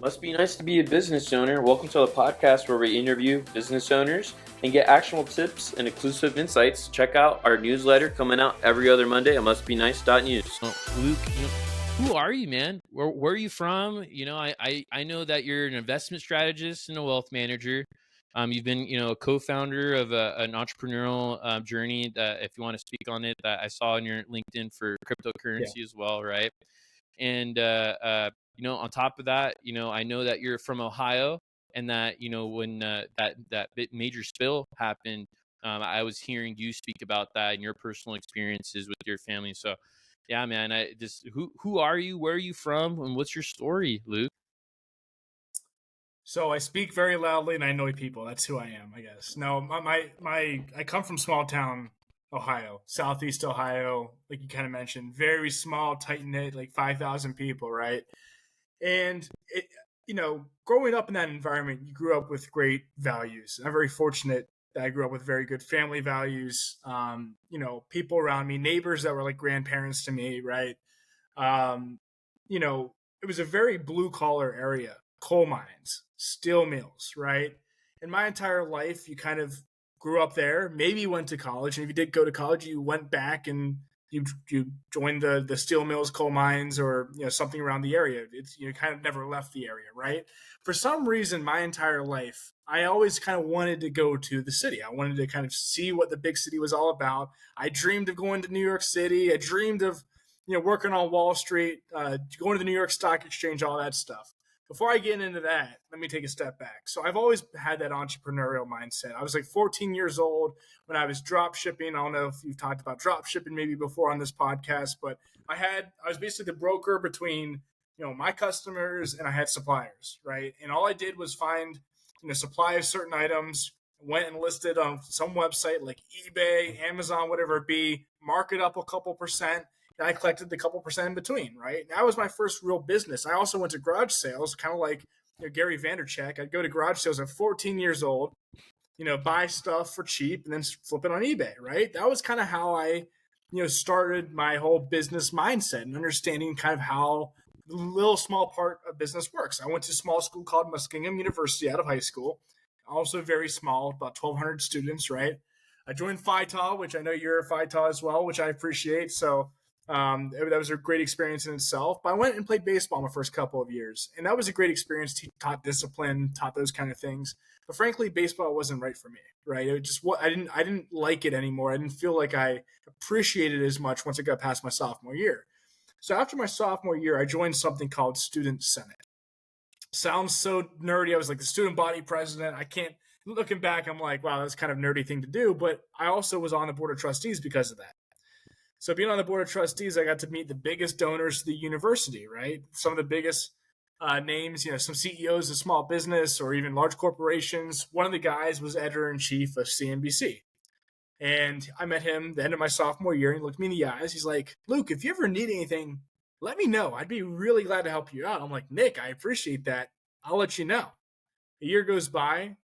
Must be nice to be a business owner. Welcome to the podcast where we interview business owners and get actionable tips and exclusive insights. Check out our newsletter coming out every other Monday at mustbenice.news. Luke, who are you, man? Where are you from? I know that you're an investment strategist and a wealth manager. You've been, a co-founder of an entrepreneurial journey that, if you want to speak on it, that I saw on your LinkedIn for cryptocurrency as well, right? And on top of that, I know that you're from Ohio, and that when that major spill happened, I was hearing you speak about that and your personal experiences with your family. So, yeah, man, I just who are you? Where are you from? And what's your story, Luke? So I speak very loudly and I annoy people. That's who I am, I guess. No, I come from small town Ohio, Southeast Ohio, like you kind of mentioned, very small, tight knit, like 5,000 people, right? And growing up in that environment, you grew up with great values. I'm very fortunate that I grew up with very good family values. People around me, neighbors that were like grandparents to me, right? It was a very blue collar area, coal mines, steel mills, right? In my entire life, you kind of grew up there, maybe went to college. And if you did go to college, you went back and you joined the steel mills, coal mines, or something around the area. It's kind of never left the area, right? For some reason, my entire life, I always kind of wanted to go to the city. I wanted to kind of see what the big city was all about. I dreamed of going to New York City. I dreamed of working on Wall Street, going to the New York Stock Exchange, all that stuff. Before I get into that, let me take a step back. So I've always had that entrepreneurial mindset. I was like 14 years old when I was drop shipping. I don't know if you've talked about drop shipping maybe before on this podcast, but I was basically the broker between, my customers and I had suppliers, right? And all I did was find, supply of certain items, went and listed on some website like eBay, Amazon, whatever it be, mark it up a couple percent. And I collected the couple percent in between, right? That was my first real business. I also went to garage sales, kind of like Gary Vaynerchuk. I'd go to garage sales at 14 years old, buy stuff for cheap and then flip it on eBay, right? That was kind of how I, started my whole business mindset and understanding kind of how the little small part of business works. I went to a small school called Muskingum University out of high school, also very small, about 1,200 students, right? I joined Phi Tau, which I know you're a Phi Tau as well, which I appreciate. So that was a great experience in itself. But I went and played baseball my first couple of years, and that was a great experience. Taught discipline, taught those kind of things. But frankly, baseball wasn't right for me. Right? It just I didn't like it anymore. I didn't feel like I appreciated it as much once I got past my sophomore year. So after my sophomore year, I joined something called Student Senate. Sounds so nerdy. I was like the student body president. I can't. Looking back, I'm like, wow, that's kind of nerdy thing to do. But I also was on the board of trustees because of that. So being on the board of trustees, I got to meet the biggest donors to the university, right? Some of the biggest names, some CEOs of small business or even large corporations. One of the guys was editor-in-chief of CNBC. And I met him the end of my sophomore year, and he looked me in the eyes. He's like, Luke, if you ever need anything, let me know. I'd be really glad to help you out. I'm like, Nick, I appreciate that. I'll let you know. A year goes by.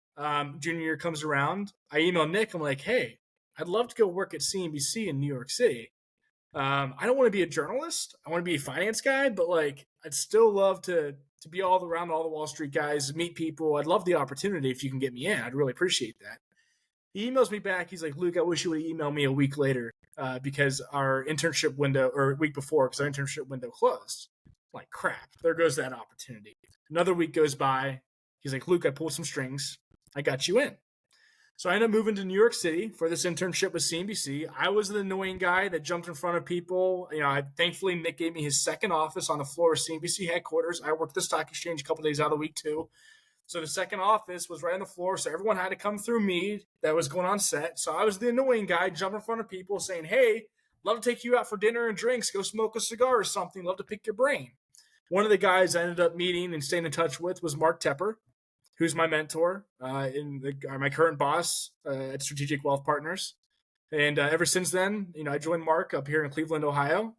Junior year comes around. I email Nick. I'm like, hey, I'd love to go work at CNBC in New York City. I don't want to be a journalist. I want to be a finance guy, but like, I'd still love to be all around all the Wall Street guys, meet people. I'd love the opportunity if you can get me in. I'd really appreciate that. He emails me back. He's like, Luke, I wish you would email me a week later because our internship window, or a week before, because our internship window closed. I'm like, crap, there goes that opportunity. Another week goes by. He's like, Luke, I pulled some strings. I got you in. So I ended up moving to New York City for this internship with CNBC. I was the annoying guy that jumped in front of people. Thankfully, Nick gave me his second office on the floor of CNBC headquarters. I worked the stock exchange a couple days out of the week too. So the second office was right on the floor. So everyone had to come through me that was going on set. So I was the annoying guy jumping in front of people saying, hey, love to take you out for dinner and drinks. Go smoke a cigar or something. Love to pick your brain. One of the guys I ended up meeting and staying in touch with was Mark Tepper, who's my mentor, my current boss at Strategic Wealth Partners. And ever since then, I joined Mark up here in Cleveland, Ohio.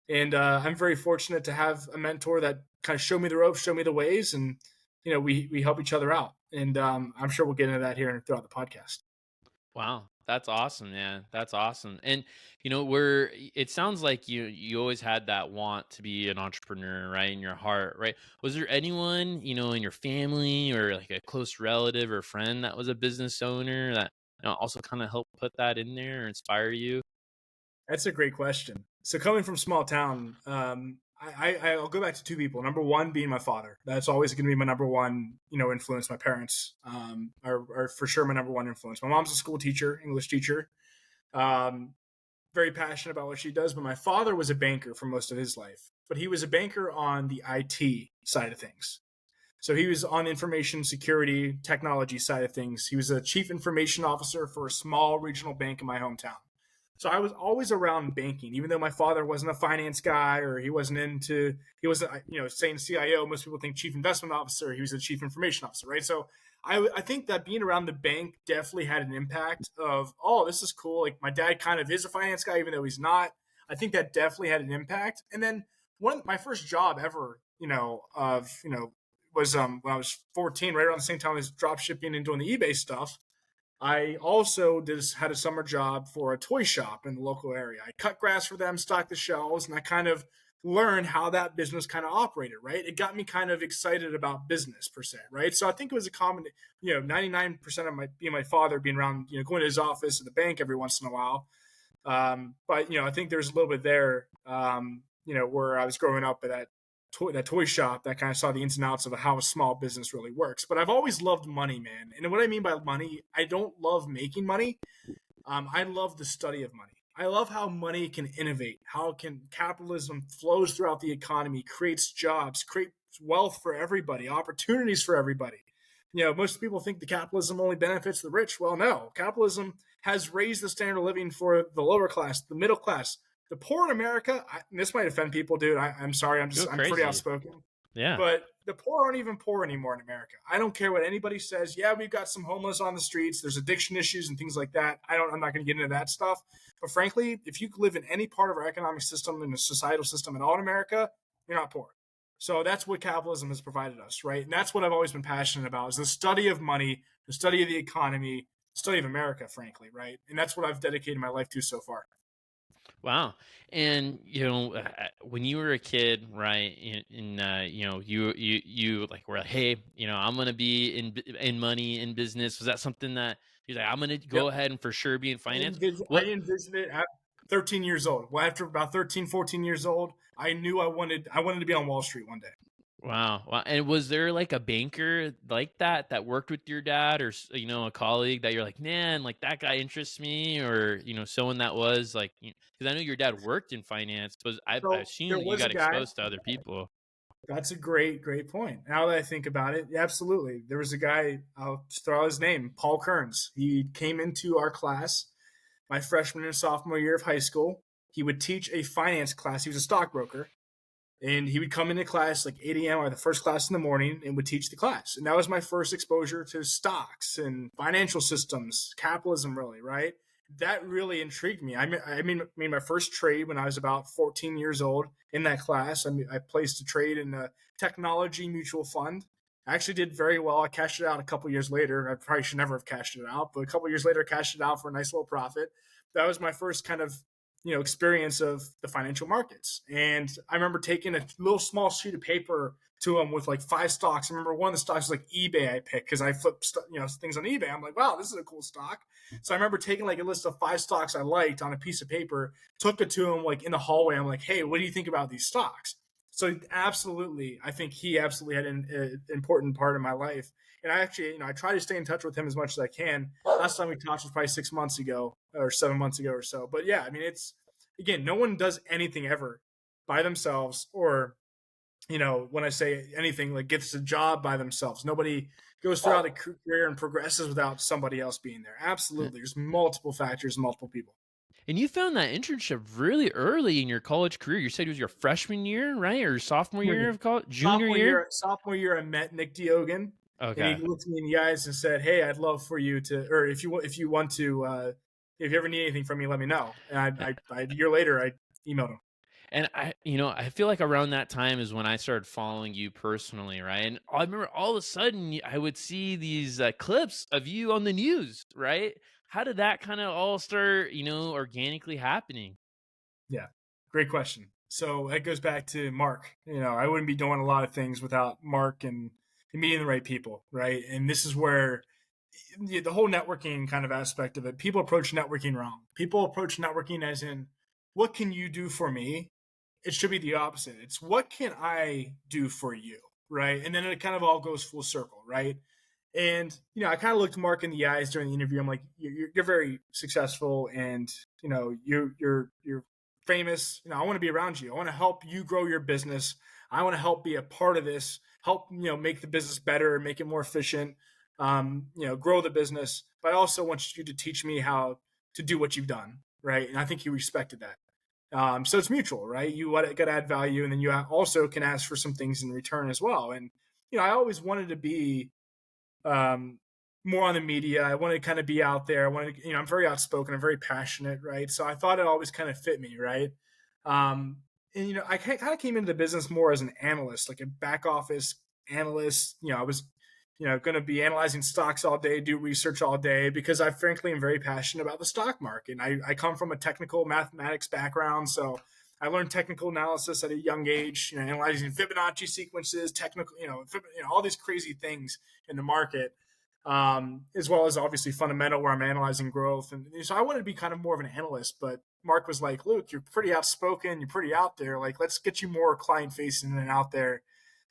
And I'm very fortunate to have a mentor that kind of showed me the ropes, showed me the ways, and we help each other out. And I'm sure we'll get into that here throughout the podcast. Wow, that's awesome, man. That's awesome. And it sounds like you always had that want to be an entrepreneur, right, in your heart, right? Was there anyone, in your family or like a close relative or friend that was a business owner that also kind of helped put that in there or inspire you? That's a great question. So coming from small town, I'll go back to two people. Number one being my father. That's always going to be my number one, influence. My parents are for sure my number one influence. My mom's a school teacher, English teacher. Um, Very passionate about what she does. But my father was a banker for most of his life. But he was a banker on the IT side of things. So he was on information security technology side of things. He was a chief information officer for a small regional bank in my hometown. So I was always around banking, even though my father wasn't a finance guy or he wasn't, saying CIO. Most people think chief investment officer. He was a chief information officer, right? So I think that being around the bank definitely had an impact of, oh, this is cool. Like my dad kind of is a finance guy, even though he's not. I think that definitely had an impact. And then my first job ever, was when I was 14, right around the same time as drop shipping and doing the eBay stuff. I also had a summer job for a toy shop in the local area. I cut grass for them, stocked the shelves, and I kind of learned how that business kind of operated, right? It got me kind of excited about business per se, right? So I think it was a common, 99% of my father being around, going to his office at the bank every once in a while. But I think there's a little bit there, where I was growing up at that toy shop that kind of saw the ins and outs of how a small business really works. But I've always loved money, man. And what I mean by money, I don't love making money. I love the study of money. I love how money can innovate, how can capitalism flows throughout the economy, creates jobs, creates wealth for everybody, opportunities for everybody. Most people think the capitalism only benefits the rich. Well, no, capitalism has raised the standard of living for the lower class, the middle class, the poor in America. This might offend people, dude. I'm sorry. I'm pretty outspoken. Yeah. But the poor aren't even poor anymore in America. I don't care what anybody says. Yeah, we've got some homeless on the streets. There's addiction issues and things like that. I'm not going to get into that stuff. But frankly, if you live in any part of our economic system and the societal system at all in America, you're not poor. So that's what capitalism has provided us, right? And that's what I've always been passionate about is the study of money, the study of the economy, the study of America, frankly, right? And that's what I've dedicated my life to so far. Wow. And when you were a kid, right? You like were like, hey, I'm gonna be in money in business. Was that something that you're like, I'm gonna go ahead and for sure be in finance? I envisioned it at 13 years old. Well, after about 13, 14 years old, I knew I wanted to be on Wall Street one day. Wow. Wow. And was there like a banker like that worked with your dad or, a colleague that you're like, man, like that guy interests me or, someone that was like, because I know your dad worked in finance, but I So assume there that you was a got guy. exposed to other people. That's a great, great point. Now that I think about it, yeah, absolutely. There was a guy, I'll just throw out his name, Paul Kearns. He came into our class my freshman and sophomore year of high school. He would teach a finance class. He was a stockbroker. And he would come into class like 8 a.m. or the first class in the morning and would teach the class. And that was my first exposure to stocks and financial systems, capitalism, really, right? That really intrigued me. I made my first trade when I was about 14 years old in that class. I placed a trade in a technology mutual fund. I actually did very well. I cashed it out a couple years later. I probably should never have cashed it out, but a couple years later, I cashed it out for a nice little profit. That was my first kind of experience of the financial markets. And I remember taking a little small sheet of paper to him with like 5 stocks. I remember one of the stocks was like eBay I picked because I flipped things on eBay. I'm like, wow, this is a cool stock. So I remember taking like a list of 5 stocks I liked on a piece of paper, took it to him like in the hallway. I'm like, hey, what do you think about these stocks? So absolutely, I think he absolutely had an important part of my life. And I actually, I try to stay in touch with him as much as I can. Last time we talked was probably 6 months ago or 7 months ago or so. But yeah, I mean, it's, again, no one does anything ever by themselves or, when I say anything, like gets a job by themselves. Nobody goes throughout a career and progresses without somebody else being there. Absolutely. There's multiple factors, multiple people. And you found that internship really early in your college career. You said it was your freshman year, right? Or sophomore year of college? Junior year? Sophomore year, I met Nick Diogan. Okay. And he looked at me in the eyes and said, hey, I'd love for you to, or if you want to, if you ever need anything from me, let me know. And I a year later, I emailed him. And I feel like around that time is when I started following you personally, right? And I remember all of a sudden I would see these clips of you on the news, right? how did that kind of all start, organically happening? Yeah, great question. So that goes back to Mark. I wouldn't be doing a lot of things without Mark and meeting the right people, right? And this is where the whole networking kind of aspect of it, people approach networking wrong. People approach networking as in, what can you do for me? It should be the opposite. It's what can I do for you, right? And then it kind of all goes full circle, right? And I kind of looked Mark in the eyes during the interview. I'm like, you're very successful, and you're famous. I want to be around you. I want to help you grow your business. I want to help be a part of this. Help make the business better, make it more efficient. Grow the business. But I also want you to teach me how to do what you've done, right? And I think he respected that. So it's mutual, right? You got to add value, and then you also can ask for some things in return as well. And I always wanted to be more on the media. I wanted to kind of be out there. I wanted to, I'm very outspoken. I'm very passionate, right? So I thought it always kind of fit me, right? And I kind of came into the business more as an analyst, like a back office analyst. I was going to be analyzing stocks all day, do research all day, because I frankly am very passionate about the stock market. And I come from a technical mathematics background, so I learned technical analysis at a young age, analyzing Fibonacci sequences, technical, all these crazy things in the market, as well as obviously fundamental, where I'm analyzing growth. And so I wanted to be kind of more of an analyst, but Mark was like, Luke, you're pretty outspoken, you're pretty out there. Like, let's get you more client facing and out there.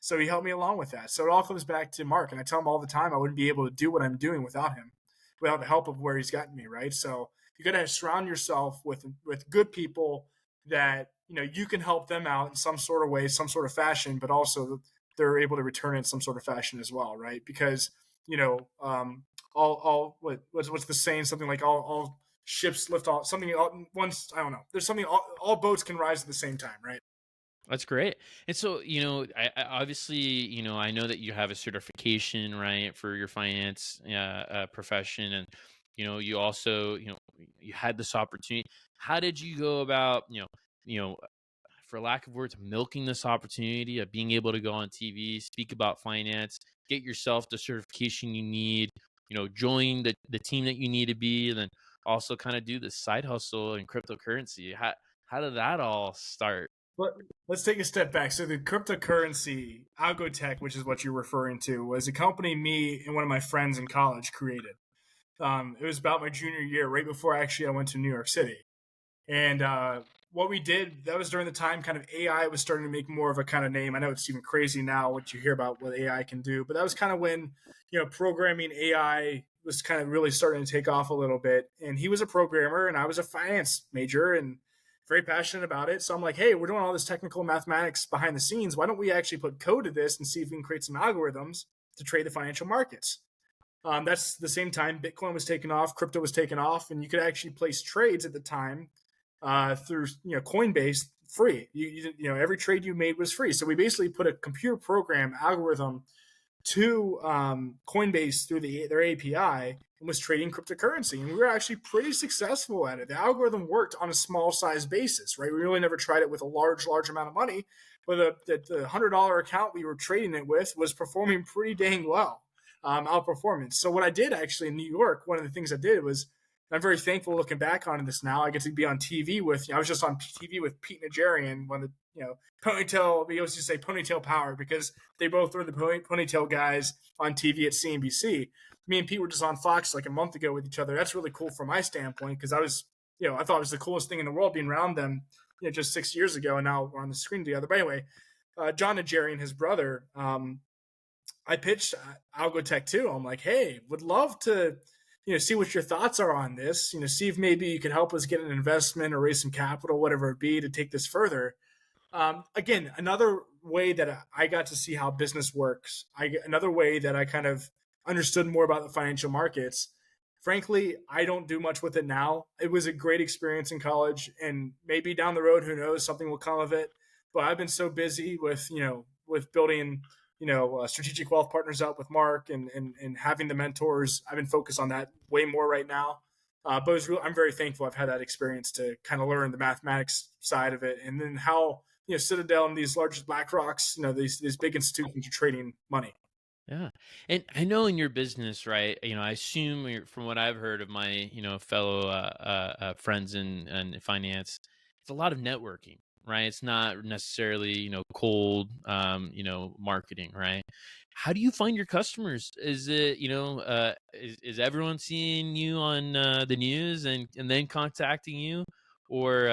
So he helped me along with that. So it all comes back to Mark. And I tell him all the time, I wouldn't be able to do what I'm doing without him, without the help of where he's gotten me, right? So you got to surround yourself with good people that, you can help them out in some sort of way, some sort of fashion, but also they're able to return in some sort of fashion as well, right? Because, what's the saying? Something like all ships lift all, something once, I don't know. There's something, all boats can rise at the same time, right? That's great. And so, I obviously, I know that you have a certification, right, for your finance profession, and you also, you had this opportunity. How did you go about, for lack of words, milking this opportunity of being able to go on TV, speak about finance, get yourself the certification you need, join the team that you need to be, and then also kind of do the side hustle in cryptocurrency? How did that all start? Let's take a step back. So the cryptocurrency, Algotech, which is what you're referring to, was a company me and one of my friends in college created. It was about my junior year, right before I went to New York City. And what we did, that was during the time kind of AI was starting to make more of a kind of name. I know it's even crazy now what you hear about what AI can do, but that was kind of when, programming AI was kind of really starting to take off a little bit. And he was a programmer and I was a finance major and very passionate about it. So I'm like, hey, we're doing all this technical mathematics behind the scenes. Why don't we actually put code to this and see if we can create some algorithms to trade the financial markets? That's the same time Bitcoin was taking off, crypto was taking off, and you could actually place trades at the time through Coinbase free. Every trade you made was free. So we basically put a computer program algorithm to Coinbase through their API and was trading cryptocurrency. And we were actually pretty successful at it. The algorithm worked on a small size basis, right? We really never tried it with a large amount of money, but the $100 account we were trading it with was performing pretty dang well, outperformance. So what I did actually in New York, one of the things I did was, I'm very thankful looking back on this now. I get to be on TV with, I was just on TV with Pete Najarian, one of the, ponytail, we used to say ponytail power because they both were the ponytail guys on TV at CNBC. Me and Pete were just on Fox like a month ago with each other. That's really cool from my standpoint because I was, I thought it was the coolest thing in the world being around them, just 6 years ago. And now we're on the screen together. But anyway, John Najarian, his brother, I pitched Algotech too. I'm like, hey, would love to, see what your thoughts are on this, see if maybe you could help us get an investment or raise some capital, whatever it be, to take this further. Again, another way that I got to see how business works, another way that I kind of understood more about the financial markets. Frankly, I don't do much with it now. It was a great experience in college, and maybe down the road, who knows, something will come of it. But I've been so busy with, with building strategic wealth partners up with Mark and having the mentors. I've been focused on that way more right now. But I'm very thankful I've had that experience to kind of learn the mathematics side of it, and then how Citadel and these largest BlackRocks, these big institutions are trading money. Yeah. And I know in your business, right? I assume from what I've heard of my, fellow friends in finance, it's a lot of networking, right? It's not necessarily, cold, marketing, right? How do you find your customers? Is it, is everyone seeing you on the news and then contacting you? Or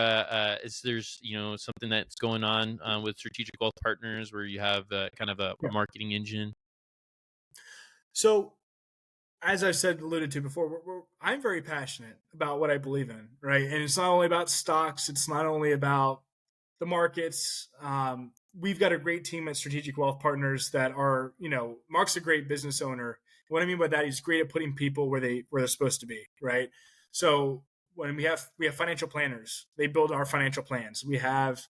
is there's, something that's going on with Strategic Wealth Partners where you have kind of a Yeah. marketing engine? So as I said, alluded to before, I'm very passionate about what I believe in, right? And it's not only about stocks. It's not only about the markets. We've got a great team at Strategic Wealth Partners that are, Mark's a great business owner. What I mean by that, he's great at putting people where they're supposed to be, right? So when we have financial planners, they build our financial plans. We have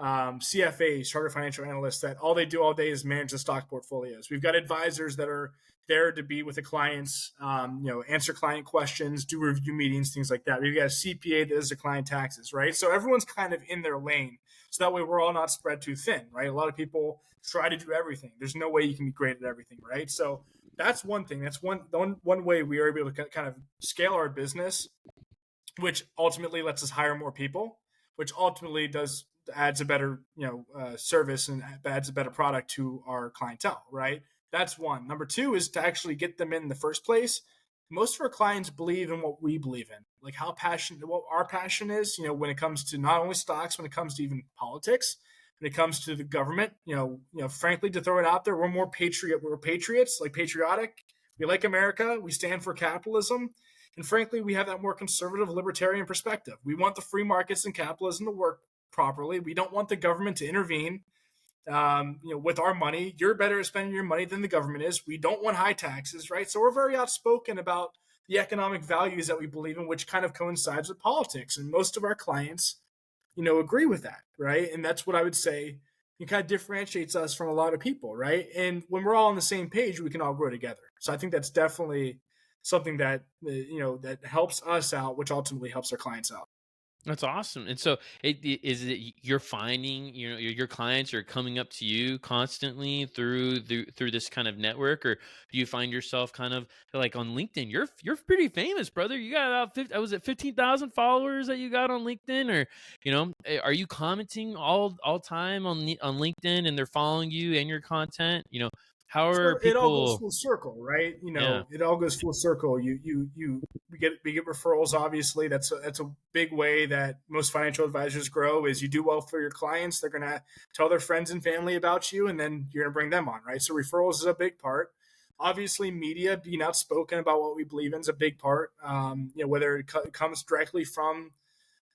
CFAs, chartered financial analysts, that all they do all day is manage the stock portfolios. We've got advisors that are there to be with the clients, answer client questions, do review meetings, things like that. We've got a CPA that does the client taxes, right? So everyone's kind of in their lane. So that way we're all not spread too thin, right? A lot of people try to do everything. There's no way you can be great at everything, right? So that's one thing. That's one way we are able to kind of scale our business, which ultimately lets us hire more people, which ultimately adds a better service and adds a better product to our clientele, right? That's one. Number two is to actually get them in the first place. Most of our clients believe in what we believe in, like how passionate, what our passion is, when it comes to not only stocks, when it comes to even politics, when it comes to the government, frankly, to throw it out there, we're patriots, like patriotic. We like America. We stand for capitalism. And frankly, we have that more conservative libertarian perspective. We want the free markets and capitalism to work properly. We don't want the government to intervene with our money. You're better at spending your money than the government is. We don't want high taxes, right? So we're very outspoken about the economic values that we believe in, which kind of coincides with politics. And most of our clients, agree with that, right? And that's what I would say it kind of differentiates us from a lot of people, right? And when we're all on the same page, we can all grow together. So I think that's definitely something that that helps us out, which ultimately helps our clients out. That's awesome. And so, is it you're finding, your clients are coming up to you constantly through this kind of network, or do you find yourself kind of like on LinkedIn? You're pretty famous, brother. You got about 50, was it 15,000 followers that you got on LinkedIn, or are you commenting all time on LinkedIn and they're following you and your content? How are So it all goes people? full circle, right? Yeah, It all goes full circle. We get referrals. Obviously, that's a big way that most financial advisors grow. Is you do well for your clients, they're gonna tell their friends and family about you, and then you're gonna bring them on, right? So referrals is a big part. Obviously, media, being outspoken about what we believe in, is a big part. Whether it comes directly from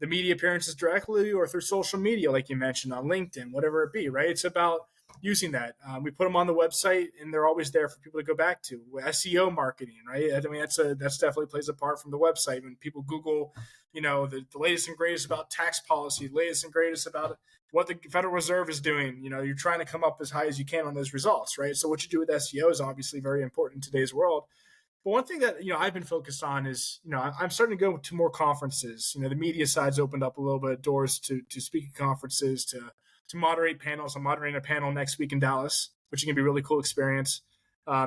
the media appearances directly or through social media, like you mentioned on LinkedIn, whatever it be, right? It's about using that. We put them on the website, and they're always there for people to go back to. SEO marketing, right? I mean, that's definitely plays a part from the website. When people Google, the latest and greatest about tax policy, latest and greatest about what the Federal Reserve is doing, you're trying to come up as high as you can on those results, right? So what you do with SEO is obviously very important in today's world. But one thing that I've been focused on is I'm starting to go to more conferences. The media side's opened up a little bit of doors to speak at conferences, to moderate panels. I'm moderating a panel next week in Dallas, which is going to be a really cool experience.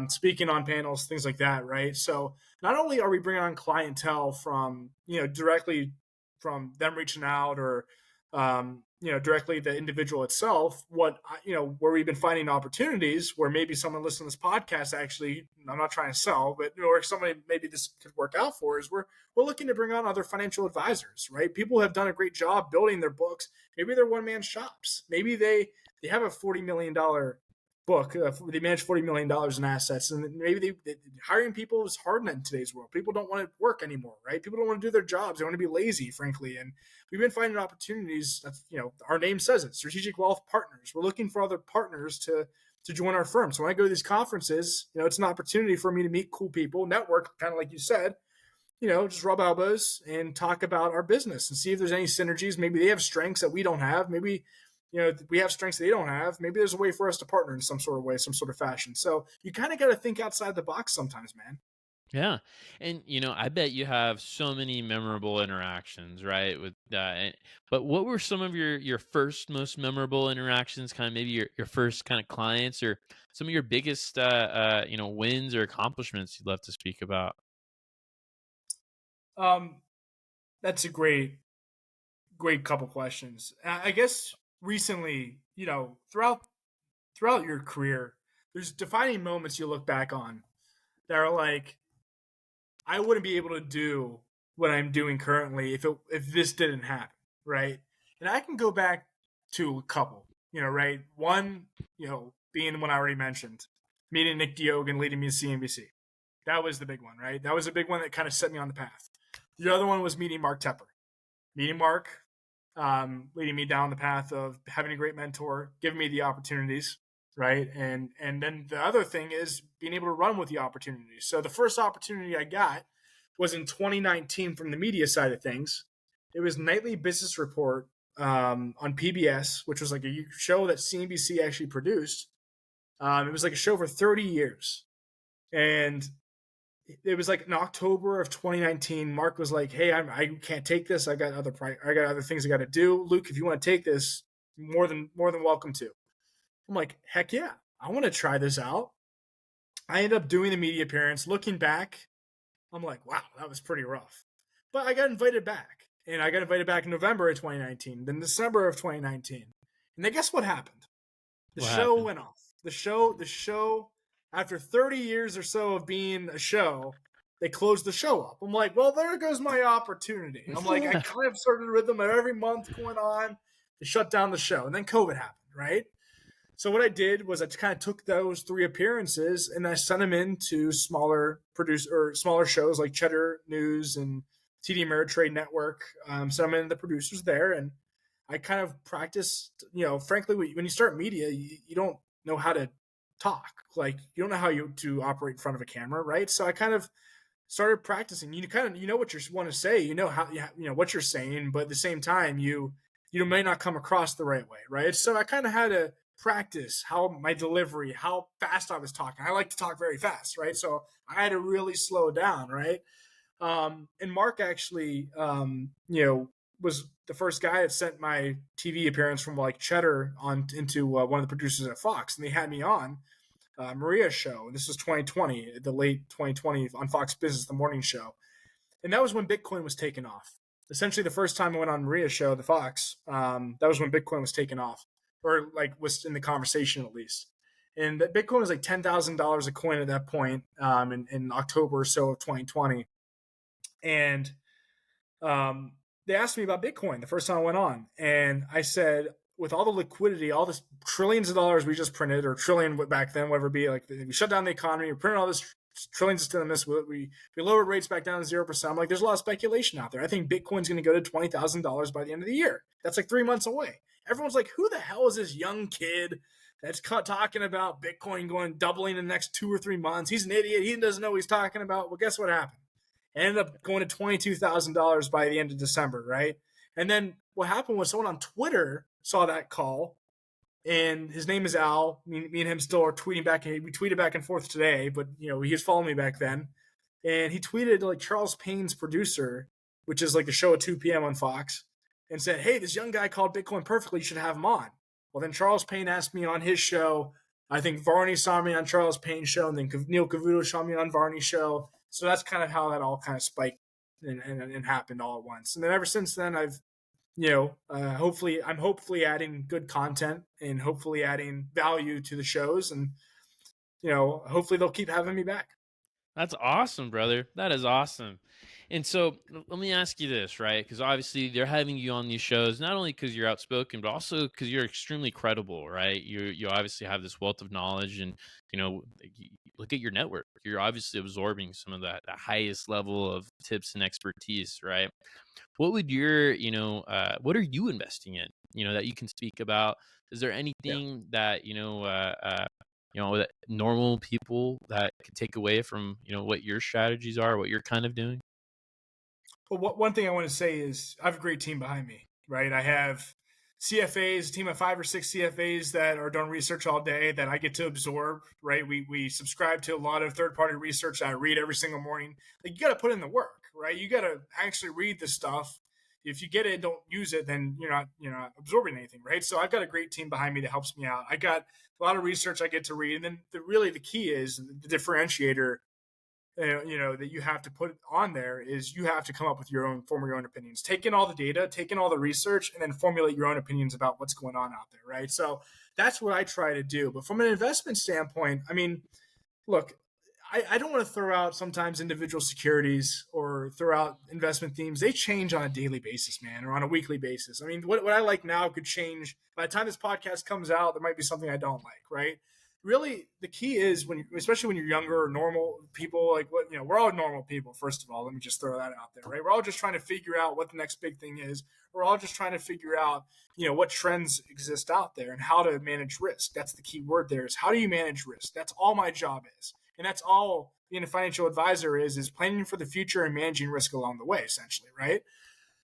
Speaking on panels, things like that, right? So not only are we bringing on clientele from directly from them reaching out or directly the individual itself, where we've been finding opportunities where maybe someone listening to this podcast, actually, I'm not trying to sell, but or somebody maybe this could work out for, is we're looking to bring on other financial advisors, right? People have done a great job building their books. Maybe they're one-man shops. Maybe they have a $40 million book. They manage $40 million in assets, and maybe hiring people is hard in today's world. People don't want to work anymore, right? People don't want to do their jobs. They want to be lazy, frankly. And we've been finding opportunities. That's, our name says it, Strategic Wealth Partners. We're looking for other partners to join our firm. So when I go to these conferences, it's an opportunity for me to meet cool people, network, kind of like you said, just rub elbows and talk about our business and see if there's any synergies. Maybe they have strengths that we don't have. Maybe, we have strengths they don't have. Maybe there's a way for us to partner in some sort of way, some sort of fashion. So you kind of got to think outside the box sometimes, man. Yeah. And I bet you have so many memorable interactions, right? With but what were some of your first most memorable interactions, kind of maybe your first kind of clients, or some of your biggest wins or accomplishments you'd love to speak about? Um, that's a great couple questions. I guess recently, throughout your career, there's defining moments you look back on that are like, I wouldn't be able to do what I'm doing currently if this didn't happen, right? And I can go back to a couple, right? One, being one I already mentioned, meeting Nick Diogan, leading me to CNBC. That was the big one, right? That was a big one that kind of set me on the path. The other one was meeting Mark Tepper. Meeting Mark, leading me down the path of having a great mentor, giving me the opportunities, right? And then the other thing is being able to run with the opportunities. So the first opportunity I got was in 2019 from the media side of things. It was Nightly Business Report on PBS, which was like a show that CNBC actually produced. It was like a show for 30 years. And it was like in October of 2019. Mark was like, "Hey, I can't take this. I got other things I got to do. Luke, if you want to take this, more than welcome to." I'm like, "Heck yeah, I want to try this out." I ended up doing the media appearance. Looking back, I'm like, "Wow, that was pretty rough," but I got invited back, and I got invited back in November of 2019, then December of 2019, and then guess what happened? The What show happened? went off. The show, after 30 years or so of being a show, they closed the show up. I'm like, well, there goes my opportunity. I'm like, I kind of started a rhythm of every month going on. They shut down the show, and then COVID happened, right? So what I did was I kind of took those three appearances and I sent them into smaller shows like Cheddar News and TD Ameritrade Network. Sent them into the producers there, and I kind of practiced. Frankly, when you start media, you don't know how to talk. Like you don't know how to operate in front of a camera, right? So I kind of started practicing. You kind of know what you want to say. You know how what you're saying, but at the same time, you may not come across the right way, right? So I kind of had to practice how my delivery, how fast I was talking. I like to talk very fast, right? So I had to really slow down, right? And Mark actually, was the first guy that sent my TV appearance from like Cheddar on into one of the producers at Fox, and they had me on Maria's show. And this was 2020, the late 2020 on Fox Business, the morning show, and that was when Bitcoin was taking off. Essentially, the first time I went on Maria's show, the Fox, that was when Bitcoin was taking off, or like was in the conversation at least. And that Bitcoin was like $10,000 a coin at that point in October or so of 2020. And they asked me about Bitcoin the first time I went on, and I said, with all the liquidity, all this trillions of dollars we just printed, or trillion back then, whatever it be, like we shut down the economy, we printed all this trillions of stimulus, we lowered rates back down to 0%. I'm like, there's a lot of speculation out there. I think Bitcoin's going to go to $20,000 by the end of the year. That's like 3 months away. Everyone's like, who the hell is this young kid that's talking about Bitcoin going doubling in the next 2 or 3 months? He's an idiot. He doesn't know what he's talking about. Well, guess what happened? It ended up going to $22,000 by the end of December, right? And then what happened was someone on Twitter saw that call, and his name is Al. Me and him still are tweeting back. We tweeted back and forth today, but he was following me back then, and he tweeted like Charles Payne's producer, which is like the show at 2 p.m. on Fox, and said, "Hey, this young guy called Bitcoin perfectly. You should have him on." Well, then Charles Payne asked me on his show. I think Varney saw me on Charles Payne's show, and then Neil Cavuto saw me on Varney's show. So that's kind of how that all kind of spiked and happened all at once. And then ever since then, I've hopefully adding good content and hopefully adding value to the shows, and hopefully they'll keep having me back. That's awesome, brother. That is awesome. And so let me ask you this, right? Because obviously they're having you on these shows not only because you're outspoken, but also because you're extremely credible, right? You obviously have this wealth of knowledge, and look at your network. You're obviously absorbing some of the highest level of tips and expertise, right? What would what are you investing in? That you can speak about. Is there Yeah. anything that that normal people that could take away from what your strategies are, what you're kind of doing? Well, one thing I want to say is I have a great team behind me, right? I have CFAs, a team of 5 or 6 CFAs that are doing research all day that I get to absorb, right? We subscribe to a lot of third-party research that I read every single morning. Like, you got to put in the work, right? You got to actually read the stuff. If you get it, don't use it, then you're not absorbing anything, right? So I've got a great team behind me that helps me out. I got a lot of research I get to read, and then the key is the differentiator that you have to put on there is you have to come up with form your own opinions, take in all the data, take in all the research, and then formulate your own opinions about what's going on out there, right? So that's what I try to do. But from an investment standpoint, I mean, look, I don't want to throw out sometimes individual securities or throw out investment themes. They change on a daily basis, man, or on a weekly basis. I mean, what I like now could change by the time this podcast comes out. There might be something I don't like, right? Really, the key is especially when you're younger or normal people, like we're all normal people. First of all, let me just throw that out there, right? We're all just trying to figure out what the next big thing is. We're all just trying to figure out, what trends exist out there and how to manage risk. That's the key word there is how do you manage risk? That's all my job is. And that's all being a financial advisor is planning for the future and managing risk along the way, essentially, right?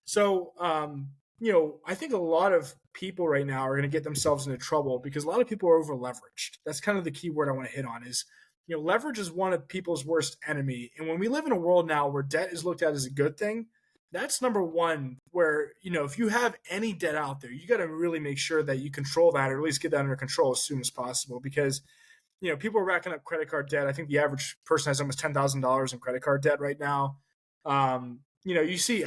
So, I think a lot of people right now are going to get themselves into trouble because a lot of people are over leveraged. That's kind of the key word I want to hit on is, leverage is one of people's worst enemy. And when we live in a world now where debt is looked at as a good thing, that's number one, where, if you have any debt out there, you got to really make sure that you control that or at least get that under control as soon as possible because people are racking up credit card debt. I think the average person has almost $10,000 in credit card debt right now. You see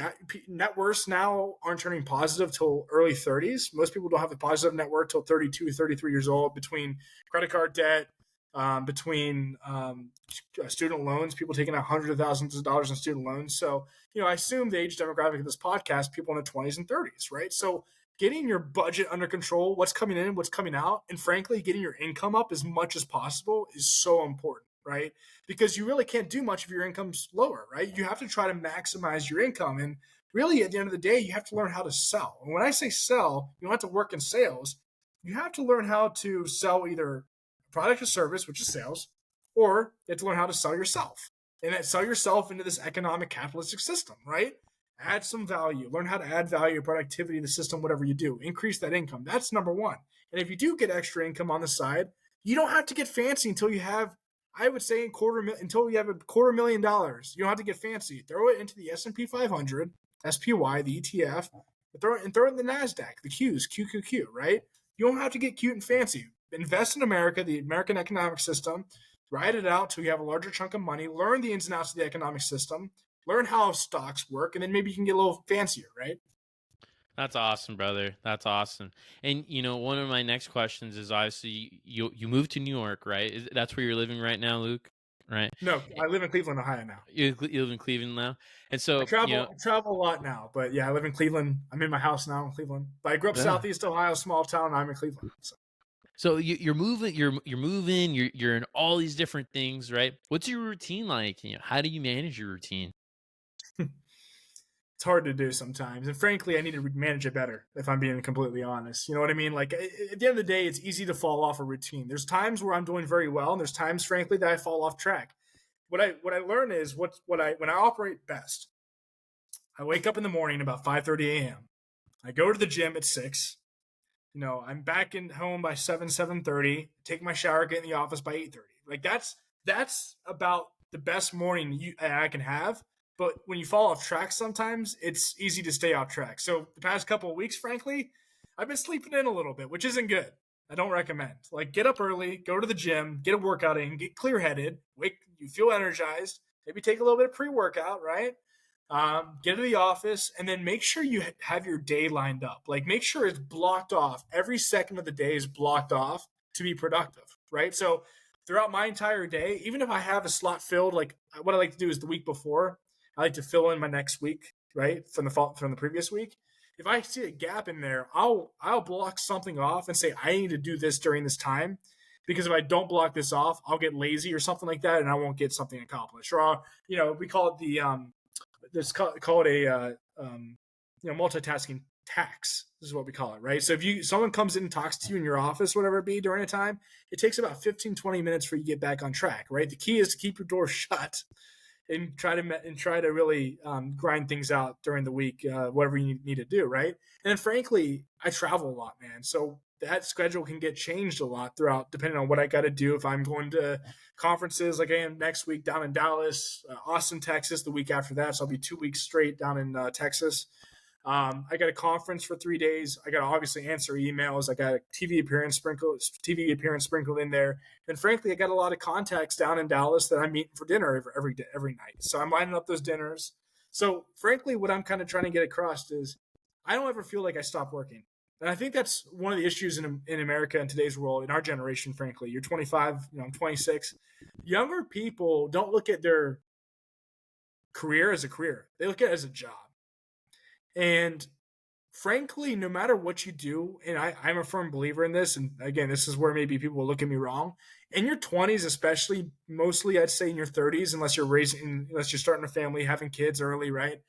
net worths now aren't turning positive till early 30s. Most people don't have a positive net worth till 32, 33 years old between credit card debt, between student loans, people taking out hundreds of thousands of dollars in student loans. So, I assume the age demographic of this podcast, people in the 20s and 30s, right? So getting your budget under control, what's coming in, what's coming out, and frankly, getting your income up as much as possible is so important, right? Because you really can't do much if your income's lower, right? You have to try to maximize your income. And really, at the end of the day, you have to learn how to sell. And when I say sell, you don't have to work in sales. You have to learn how to sell either a product or service, which is sales, or you have to learn how to sell yourself. And then sell yourself into this economic capitalistic system, right? Add some value, learn how to add value, productivity in the system, whatever you do, increase that income. That's number one. And if you do get extra income on the side, you don't have to get fancy until you have, I would say, until you have $250,000. You don't have to get fancy. Throw it into the S&P 500, SPY, the ETF, throw it in the NASDAQ, the Qs, QQQ, right? You don't have to get cute and fancy. Invest in America, the American economic system, ride it out till you have a larger chunk of money, learn the ins and outs of the economic system, learn how stocks work, and then maybe you can get a little fancier, right? That's awesome, brother. That's awesome. And one of my next questions is obviously you moved to New York, right? That's where you're living right now, Luke, right? No, I live in Cleveland, Ohio now. You live in Cleveland now, and so I travel a lot now. But yeah, I live in Cleveland. I'm in my house now in Cleveland. But I grew up Southeast Ohio, small town. I'm in Cleveland. So you're moving. You're moving. You're in all these different things, right? What's your routine like? How do you manage your routine? It's hard to do sometimes. And frankly, I need to manage it better if I'm being completely honest. You know what I mean? Like at the end of the day, it's easy to fall off a routine. There's times where I'm doing very well, and there's times, frankly, that I fall off track. What I learn is when I operate best, I wake up in the morning about 5:30 a.m. I go to the gym at 6. I'm back in home by 7:30, take my shower, get in the office by 8:30. Like that's about the best morning I can have. But when you fall off track, sometimes it's easy to stay off track. So the past couple of weeks, frankly, I've been sleeping in a little bit, which isn't good. I don't recommend. Like, get up early, go to the gym, get a workout in, get clear-headed, you feel energized, maybe take a little bit of pre-workout, right? Get to the office, and then make sure you have your day lined up. Like, make sure it's blocked off. Every second of the day is blocked off to be productive, right? So throughout my entire day, even if I have a slot filled, like what I like to do is the week before, I like to fill in my next week, right, from the previous week. If I see a gap in there, I'll block something off and say I need to do this during this time, because if I don't block this off, I'll get lazy or something like that, and I won't get something accomplished. Or we call it call it a multitasking tax. This is what we call it, right? So if someone comes in and talks to you in your office, whatever it be, during a time, it takes about 15-20 minutes for you to get back on track, right? The key is to keep your door shut. and try to really grind things out during the week, whatever you need to do, right? And then frankly, I travel a lot, man. So that schedule can get changed a lot throughout, depending on what I got to do. If I'm going to conferences like I am next week down in Dallas, Austin, Texas, the week after that, so I'll be 2 weeks straight down in Texas. I got a conference for 3 days. I got to obviously answer emails. I got a TV appearance sprinkled in there. And frankly, I got a lot of contacts down in Dallas that I'm meeting for dinner every night. So I'm lining up those dinners. So frankly, what I'm kind of trying to get across is I don't ever feel like I stop working. And I think that's one of the issues in America in today's world, in our generation, frankly. You're 25, I'm 26. Younger people don't look at their career as a career. They look at it as a job. And frankly, no matter what you do, and I'm a firm believer in this, and again, this is where maybe people will look at me wrong. In your 20s, especially, mostly I'd say in your 30s, unless you're starting a family, having kids early, right?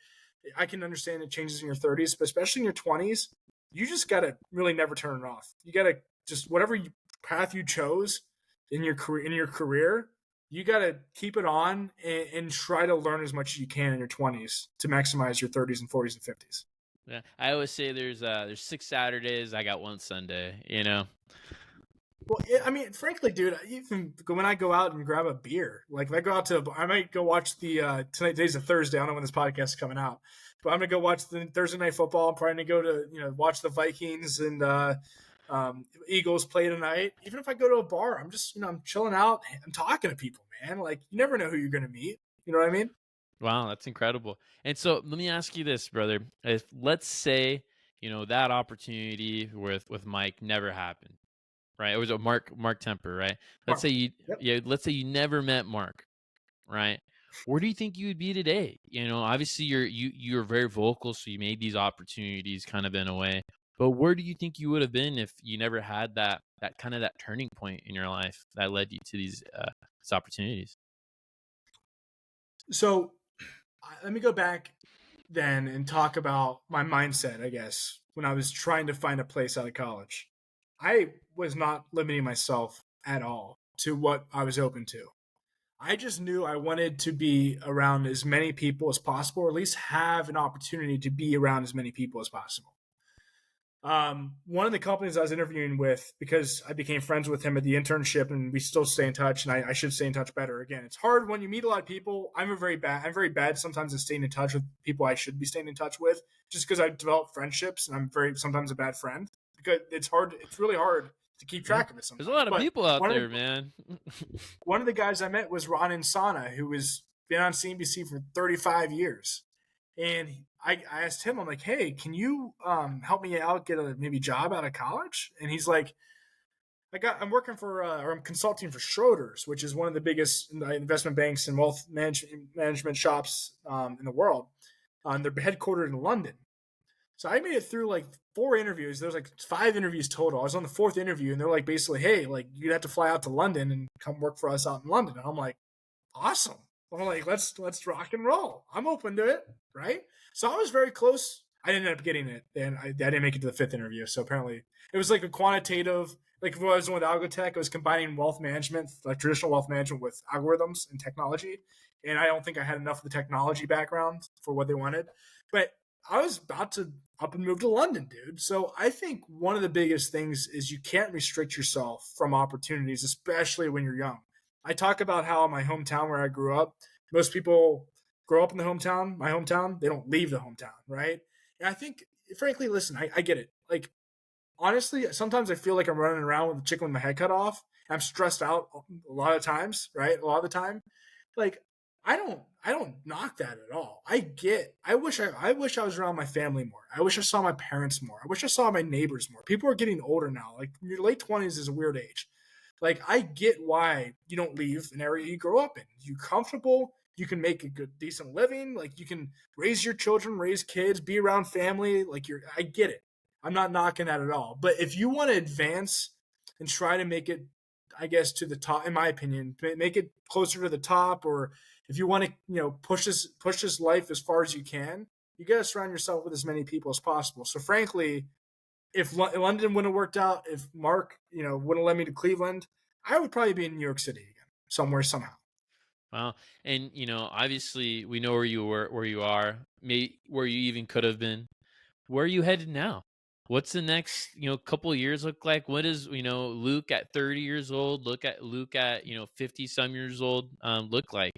I can understand it changes in your 30s, but especially in your 20s, you just got to really never turn it off. You got to just whatever path you chose in your career, you got to keep it on and try to learn as much as you can in your 20s to maximize your 30s and 40s and 50s. Yeah, I always say there's 6 Saturdays, I got 1 Sunday. You know. Well, I mean, frankly, dude, even when I go out and grab a beer, like if I go out I might go watch today's a Thursday. I don't know when this podcast is coming out, but I'm gonna go watch the Thursday night football. I'm probably gonna go to watch the Vikings and Eagles play tonight. Even if I go to a bar, I'm just I'm chilling out. I'm talking to people, man. Like you never know who you're gonna meet. You know what I mean? Wow, that's incredible. And so let me ask you this, brother. If let's say, that opportunity with Mike never happened, right? It was a Mark Temper, right? Let's say let's say you never met Mark, right? Where do you think you would be today? Obviously you're very vocal, so you made these opportunities kind of in a way. But where do you think you would have been if you never had that kind of that turning point in your life that led you to these opportunities? So let me go back then and talk about my mindset, I guess, when I was trying to find a place out of college. I was not limiting myself at all to what I was open to. I just knew I wanted to be around as many people as possible, or at least have an opportunity to be around as many people as possible. One of the companies I was interviewing with, because I became friends with him at the internship and we still stay in touch, and I should stay in touch better. Again, it's hard when you meet a lot of people. I'm very bad sometimes at staying in touch with people I should be staying in touch with, just because I develop friendships and I'm sometimes a bad friend, because it's really hard to keep track of it sometimes. There's a lot of people out there, man. One of the guys I met was Ron Insana, who was been on CNBC for 35 years. And I asked him, I'm like, hey, can you help me out, get a maybe job out of college? And he's like, I'm working for, or I'm consulting for Schroders, which is one of the biggest investment banks and wealth management shops in the world. They're headquartered in London. So I made it through like 4 interviews. There was like 5 interviews total. I was on the 4th interview, and they're like, basically, hey, like you'd have to fly out to London and come work for us out in London. And I'm like, awesome. I'm like, let's rock and roll. I'm open to it, right? So I was very close. I didn't end up getting it, and I didn't make it to the 5th interview. So apparently, it was like a quantitative. Like if I was doing with Algotech, it was combining wealth management, like traditional wealth management, with algorithms and technology. And I don't think I had enough of the technology background for what they wanted. But I was about to up and move to London, dude. So I think one of the biggest things is you can't restrict yourself from opportunities, especially when you're young. I talk about how in my hometown where I grew up, most people grow up in my hometown, they don't leave the hometown, right? And I think, frankly, listen, I get it. Like, honestly, sometimes I feel like I'm running around with a chicken with my head cut off. I'm stressed out a lot of times, right? A lot of the time. Like, I don't knock that at all. I wish I was around my family more. I wish I saw my parents more. I wish I saw my neighbors more. People are getting older now. Like, your late 20s is a weird age. Like, I get why you don't leave an area you grow up in. You're comfortable. You can make a good, decent living. Like, you can raise your children, raise kids, be around family. Like, I get it. I'm not knocking that at all. But if you want to advance and try to make it, I guess, to the top, in my opinion, make it closer to the top, or if you want to, push this life as far as you can, you got to surround yourself with as many people as possible. So, frankly, if London wouldn't have worked out, if Mark, wouldn't have led me to Cleveland, I would probably be in New York City again, somewhere, somehow. Wow. And obviously we know where you were, where you are, where you even could have been. Where are you headed now? What's the next, couple of years look like? What is, Luke at 30 years old, look at Luke at, 50 some years old, look like?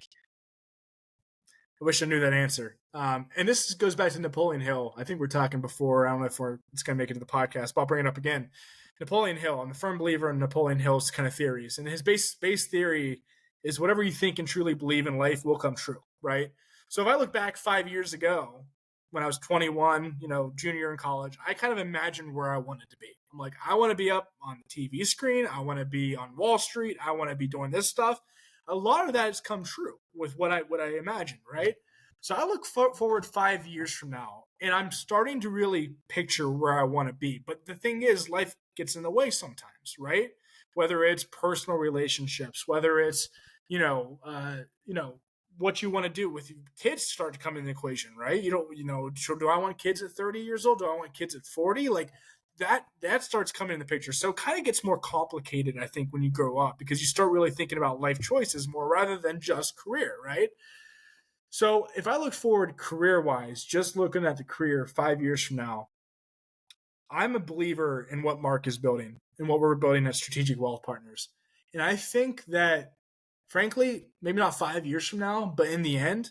I wish I knew that answer. And this goes back to Napoleon Hill. I think we are talking before. I don't know if it's going to make it to the podcast, but I'll bring it up again. Napoleon Hill. I'm a firm believer in Napoleon Hill's kind of theories, and his base theory is whatever you think and truly believe in life will come true, right? So if I look back 5 years ago when I was 21, junior in college, I kind of imagined where I wanted to be. I'm like, I want to be up on the TV screen. I want to be on Wall Street. I want to be doing this stuff. A lot of that has come true with what I imagined, right? So I look forward 5 years from now, and I'm starting to really picture where I want to be. But the thing is, life gets in the way sometimes, right? Whether it's personal relationships, whether it's what you want to do with kids start to come in the equation, right? Do I want kids at 30 years old? Do I want kids at 40? Like that starts coming in the picture. So it kind of gets more complicated, I think, when you grow up, because you start really thinking about life choices more rather than just career, right? So if I look forward career-wise, just looking at the career 5 years from now, I'm a believer in what Mark is building and what we're building at Strategic Wealth Partners. And I think that, frankly, maybe not 5 years from now, but in the end,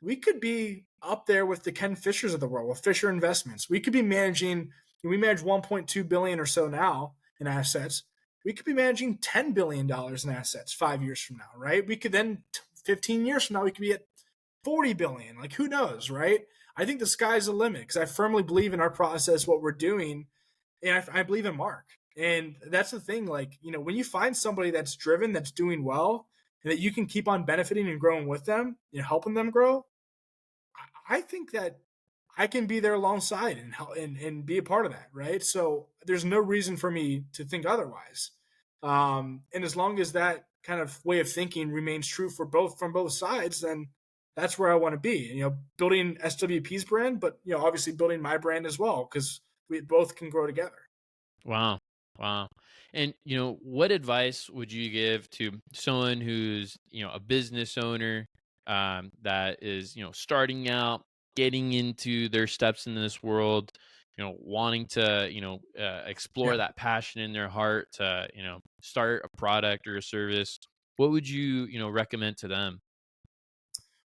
we could be up there with the Ken Fishers of the world, with Fisher Investments. We could be managing, we manage 1.2 billion or so now in assets. We could be managing $10 billion in assets 5 years from now, right? We could then, 15 years from now, we could be at 40 billion. Like, who knows, right? I think the sky's the limit because I firmly believe in our process, what we're doing, and I believe in Mark. And that's the thing, like, when you find somebody that's driven, that's doing well, and that you can keep on benefiting and growing with them, helping them grow, I think that I can be there alongside and help and be a part of that, right? So there's no reason for me to think otherwise. And as long as that kind of way of thinking remains true from both sides, then that's where I want to be. Building SWP's brand, but obviously building my brand as well, because we both can grow together. Wow. Wow. And, what advice would you give to someone who's, a business owner, that is, starting out, getting into their steps in this world, wanting to, explore Yeah. that passion in their heart to, start a product or a service? What would you, recommend to them?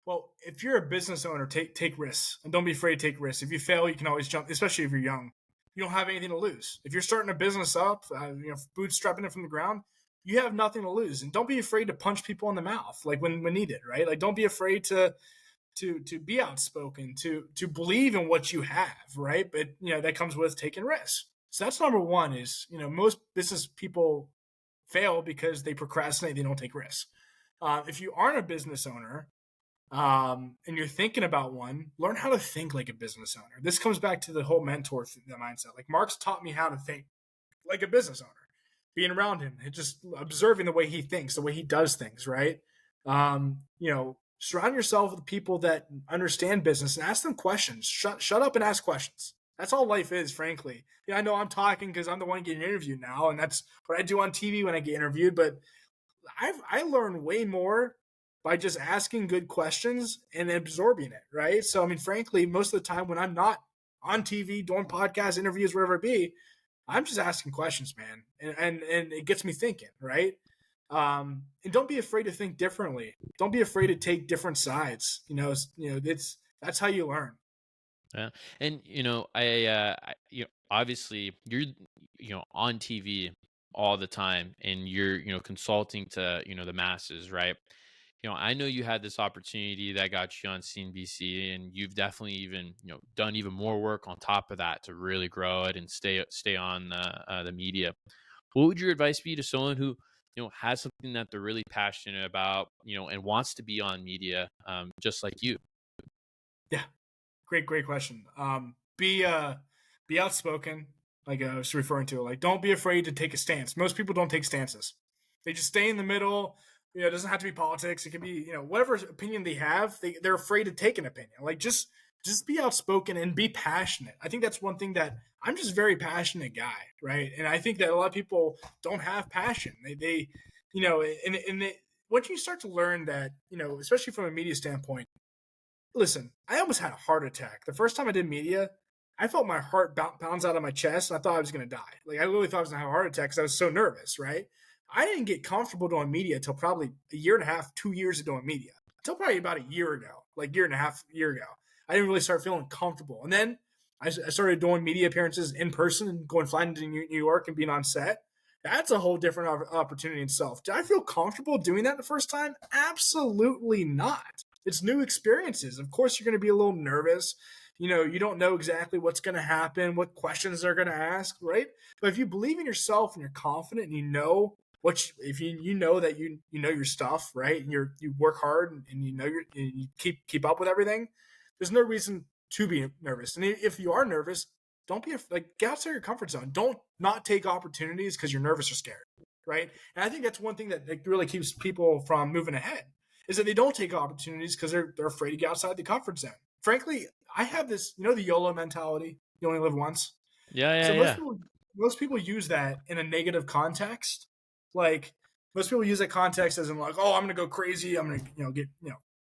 Well, if you're a business owner, take risks and don't be afraid to take risks. If you fail, you can always jump, especially if you're young. You don't have anything to lose. If you're starting a business up, bootstrapping it from the ground, you have nothing to lose. And don't be afraid to punch people in the mouth, like when needed, right? Like, don't be afraid to be outspoken, to believe in what you have, right? But that comes with taking risks. So that's number one. Is most business people fail because they procrastinate, they don't take risks. If you aren't a business owner, and you're thinking about one, learn how to think like a business owner. This comes back to the whole mentor mindset. Like, Mark's taught me how to think like a business owner, being around him and just observing the way he thinks, the way he does things, right? Surround yourself with people that understand business and ask them questions. Shut up and ask questions. That's all life is, frankly. Yeah, I know I'm talking because I'm the one getting interviewed now, and that's what I do on TV when I get interviewed. But I learn way more by just asking good questions and absorbing it, right? So, I mean, frankly, most of the time when I'm not on TV, doing podcasts, interviews, wherever it be, I'm just asking questions, man. And it gets me thinking, right? And don't be afraid to think differently. Don't be afraid to take different sides. That's how you learn. Yeah. And, obviously you're, on TV all the time and you're, consulting to, the masses, right? I know you had this opportunity that got you on CNBC, and you've definitely even, done even more work on top of that to really grow it and stay on the media. What would your advice be to someone who, has something that they're really passionate about, and wants to be on media, just like you? Yeah, great question. Be outspoken, like I was referring to. Like, don't be afraid to take a stance. Most people don't take stances; they just stay in the middle. It doesn't have to be politics. It can be, whatever opinion they have. They're afraid to take an opinion. Like, just be outspoken and be passionate. I think that's one thing that I'm just a very passionate guy, right? And I think that a lot of people don't have passion. They and once you start to learn that, especially from a media standpoint, listen, I almost had a heart attack. The first time I did media, I felt my heart bounce out of my chest, and I thought I was going to die. Like, I literally thought I was going to have a heart attack because I was so nervous, right? I didn't get comfortable doing media until probably a year and a half, 2 years of doing media. Until probably about a year ago, like year and a half, year ago. I didn't really start feeling comfortable. And then I started doing media appearances in person and going flying to New York and being on set. That's a whole different opportunity in itself. Did I feel comfortable doing that the first time? Absolutely not. It's new experiences. Of course, you're going to be a little nervous. You don't know exactly what's going to happen, what questions they're going to ask, right? But if you believe in yourself and you're confident and you know if you know that you know your stuff, right? And you work hard and you keep up with everything, there's no reason to be nervous. And if you are nervous, don't be get outside your comfort zone. Don't not take opportunities because you're nervous or scared, right? And I think that's one thing that really keeps people from moving ahead is that they don't take opportunities because they're afraid to get outside the comfort zone. Frankly, I have this, the YOLO mentality. You only live once. Yeah. Most people use that in a negative context. Like most people use that context as in like, oh, I'm gonna go crazy. I'm gonna get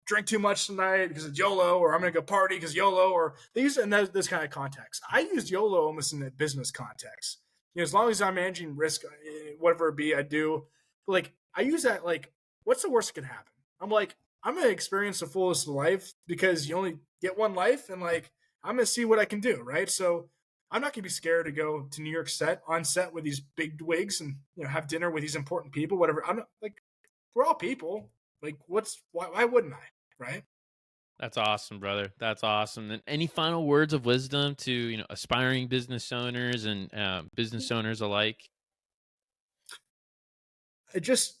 drink too much tonight because it's YOLO, or I'm gonna go party because YOLO, or they use it in this kind of context. I use YOLO almost in the business context. As long as I'm managing risk, whatever it be, I do. But like I use that like, what's the worst that can happen? I'm like, I'm gonna experience the fullest of life because you only get one life, and like I'm gonna see what I can do, right? So I'm not gonna be scared to go to New York on set with these big wigs and have dinner with these important people, whatever. I'm not like, we're all people. Like, why wouldn't I, right? That's awesome, brother. That's awesome. And any final words of wisdom to aspiring business owners and business owners alike? Just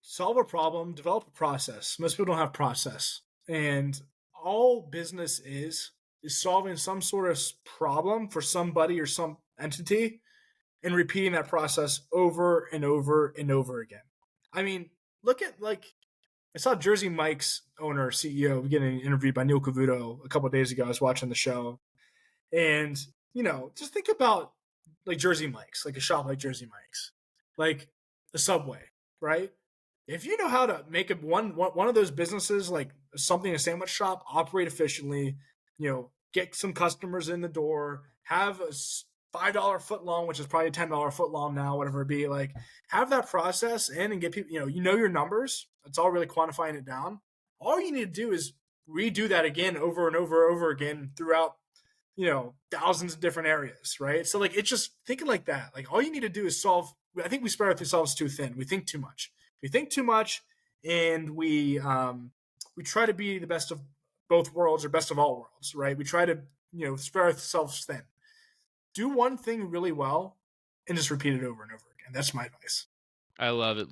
solve a problem, develop a process. Most people don't have process, and all business is solving some sort of problem for somebody or some entity and repeating that process over and over and over again. I mean, look at I saw Jersey Mike's owner, CEO, getting interviewed by Neil Cavuto a couple of days ago. I was watching the show, and just think about like Jersey Mike's, like a shop like Jersey Mike's, like the Subway, right? If you know how to make one of those businesses, like something, a sandwich shop, operate efficiently, get some customers in the door, have a $5 foot long, which is probably a $10 foot long now, whatever it be, like have that process in and get people, your numbers. It's all really quantifying it down. All you need to do is redo that again over and over again throughout, thousands of different areas, right? So like, it's just thinking like that. Like all you need to do is solve. I think we spread ourselves too thin. We think too much. And we try to be the best of both worlds or best of all worlds, right? We try to spread ourselves thin. Do one thing really well and just repeat it over and over again. That's my advice. I love it.